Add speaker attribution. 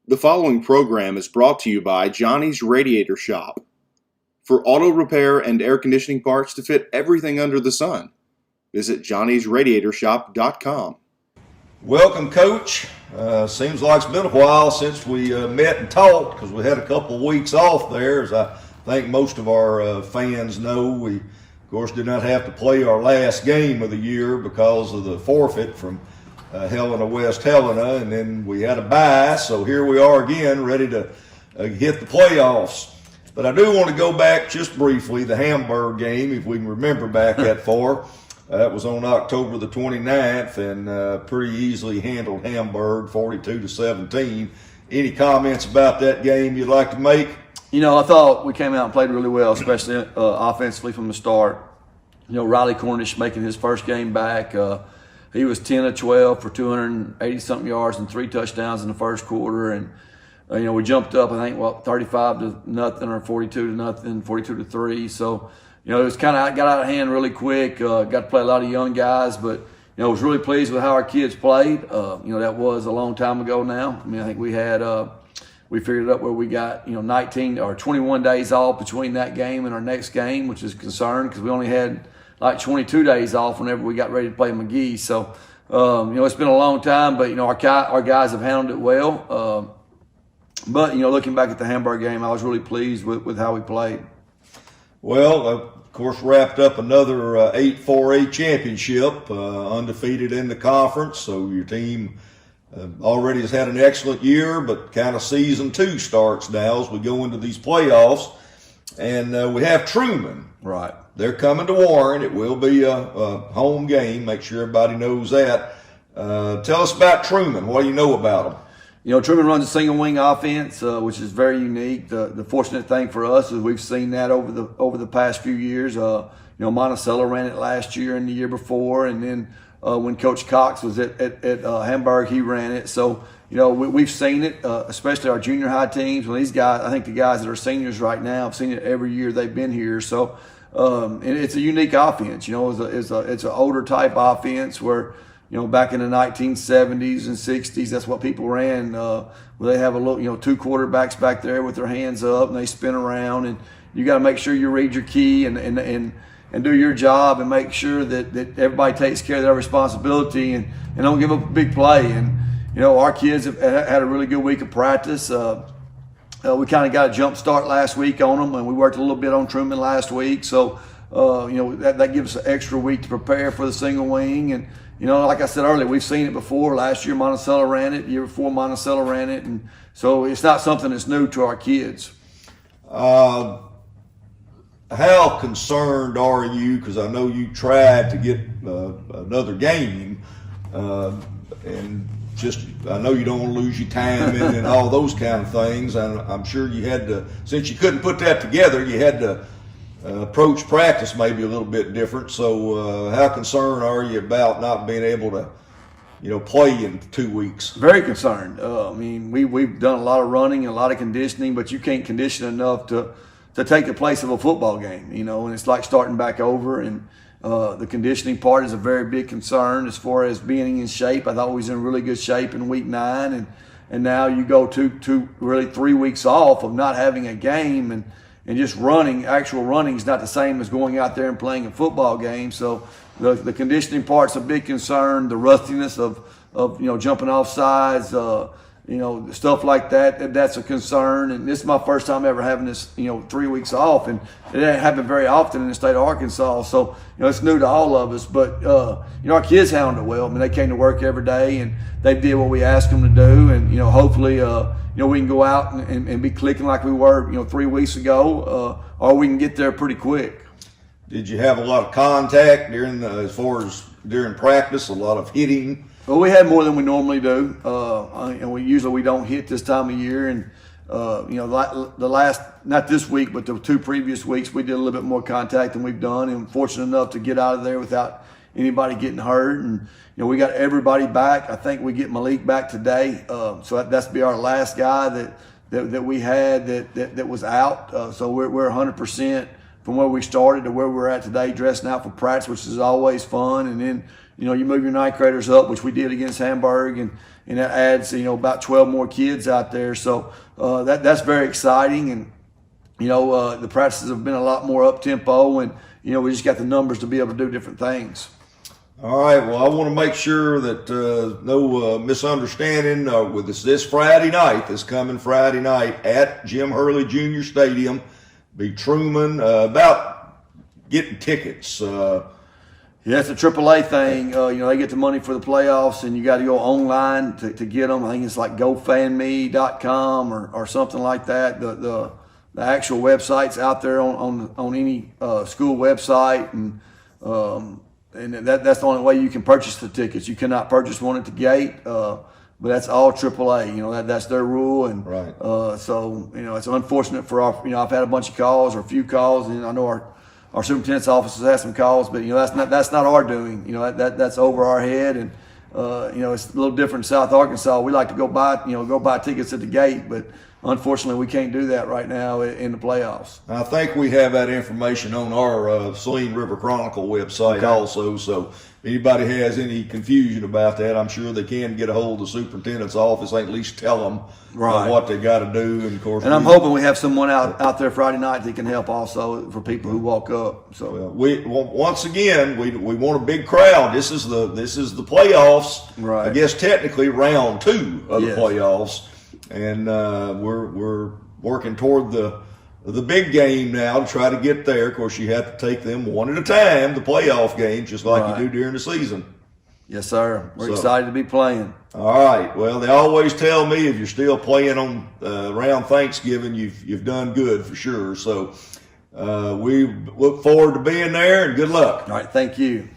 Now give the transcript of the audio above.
Speaker 1: The following program is brought to you by Johnny's Radiator Shop. For auto repair and air conditioning parts to fit everything under the sun, visit johnnysradiatorshop.com.
Speaker 2: Welcome, Coach. Seems like it's been a while since we met and talked because we had a couple of weeks off there. As I think most of our fans know, we, of course, did not have to play our last game of the year because of the forfeit from Helena, West Helena, and then we had a bye, so here we are again, ready to hit the playoffs. But I do want to go back just briefly, the Hembree game, if we can remember back that far. That was on October the 29th, and pretty easily handled Hembree, 42-17. Any comments about that game you'd like to make?
Speaker 3: You know, I thought we came out and played really well, especially offensively from the start. You know, Riley Cornish making his first game back. He was 10 of 12 for 280-something yards and 3 touchdowns in the first quarter. And, you know, we jumped up, I think, 35-0 or 42-0, 42-3. So, you know, it was kind of got out of hand really quick. Got to play a lot of young guys. But, you know, I was really pleased with how our kids played. You know, that was a long time ago now. I mean, I think we had we figured it up where we got, you know, 19 or 21 days off between that game and our next game, which is a concern because we only had like 22 days off whenever we got ready to play McGee. So, you know, it's been a long time, but, you know, our guys have handled it well. But, you know, looking back at the Hembree game, I was really pleased with how we played.
Speaker 2: Well, of course, wrapped up another 8-4A championship, undefeated in the conference. So your team already has had an excellent year, but kind of season 2 starts now as we go into these playoffs. And we have Trumann.
Speaker 3: Right.
Speaker 2: They're coming to Warren. It will be a home game. Make sure everybody knows that. Tell us about Trumann. What do you know about them?
Speaker 3: You know, Trumann runs a single wing offense, which is very unique. The fortunate thing for us is we've seen that over the past few years. You know, Monticello ran it last year and the year before, and then when Coach Cox was at Hembree, he ran it. So, you know, we've seen it, especially our junior high teams. Well, these guys, I think the guys that are seniors right now have seen it every year they've been here. So, and it's a unique offense. You know, it's an older type offense where, you know, back in the 1970s and 60s, that's what people ran. Where they have a little, you know, 2 quarterbacks back there with their hands up and they spin around, and you got to make sure you read your key and do your job and make sure that everybody takes care of their responsibility and don't give up a big play. And, you know, our kids have had a really good week of practice. We kind of got a jump start last week on them, and we worked a little bit on Trumann last week. So, you know, that gives us an extra week to prepare for the single wing. And, you know, like I said earlier, we've seen it before. Last year Monticello ran it. The year before Monticello ran it. And so it's not something that's new to our kids.
Speaker 2: How concerned are you? Because I know you tried to get another game, and just I know you don't want to lose your time and all those kind of things. And I'm sure you had to, since you couldn't put that together, you had to approach practice maybe a little bit different. So how concerned are you about not being able to, you know, play in 2 weeks?
Speaker 3: Very concerned. I mean, we've done a lot of running and a lot of conditioning, but you can't condition enough to take the place of a football game, you know, and it's like starting back over. And the conditioning part is a very big concern as far as being in shape. I thought we was in really good shape in week 9, and now you go to really 3 weeks off of not having a game and just running. Actual running is not the same as going out there and playing a football game. So the conditioning part's a big concern. The rustiness of you know, jumping off sides, you know, stuff like that, that's a concern. And this is my first time ever having this, you know, 3 weeks off. And it didn't happen very often in the state of Arkansas. So, you know, it's new to all of us. But, you know, our kids handled it well. I mean, they came to work every day and they did what we asked them to do. And, you know, hopefully, you know, we can go out and be clicking like we were, you know, 3 weeks ago, or we can get there pretty quick.
Speaker 2: Did you have a lot of contact as far as during practice, a lot of hitting?
Speaker 3: Well, we had more than we normally do, and we don't hit this time of year. And you know, the last, not this week, but the 2 previous weeks, we did a little bit more contact than we've done, and fortunate enough to get out of there without anybody getting hurt. And you know, we got everybody back. I think we get Malik back today, so that's be our last guy that we had that was out. So we're 100% from where we started to where we're at today, dressing out for practice, which is always fun. And then, you move your ninth graders up, which we did against Hamburg, and that adds, about 12 more kids out there. So that's very exciting. And, the practices have been a lot more up tempo, and, we just got the numbers to be able to do different things.
Speaker 2: All right. Well, I want to make sure that no misunderstanding with this Friday night, this coming Friday night at Jim Hurley Jr. Stadium, be Trumann, about getting tickets.
Speaker 3: Yeah, it's a AAA thing. They get the money for the playoffs, and you got to go online to get them. I think it's like GoFanMe.com or something like that. The actual website's out there on any school website, and that's the only way you can purchase the tickets. You cannot purchase one at the gate, but that's all AAA. That's their rule, and
Speaker 2: right.
Speaker 3: So it's unfortunate for our. I've had a bunch of calls or a few calls, and I know our superintendent's office has had some calls, but that's not our doing. That's over our head, and it's a little different in South Arkansas. We like to go buy tickets at the gate, but unfortunately we can't do that right now in the playoffs.
Speaker 2: I think we have that information on our Saline River Chronicle website also. So if anybody has any confusion about that, I'm sure they can get a hold of the superintendent's office. At least tell them what they got to do. And of course,
Speaker 3: I'm hoping we have someone out there Friday night that can help also for people who walk up. So
Speaker 2: once again, we want a big crowd. This is the playoffs.
Speaker 3: Right.
Speaker 2: I guess technically round 2 of the playoffs, and we're working toward the big game now to try to get there. Of course, you have to take them one at a time, the playoff games, just like you do during the season.
Speaker 3: Yes, sir. We're excited to be playing.
Speaker 2: All right. Well, they always tell me if you're still playing on around Thanksgiving, you've done good for sure. So we look forward to being there, and good luck.
Speaker 3: All right. Thank you.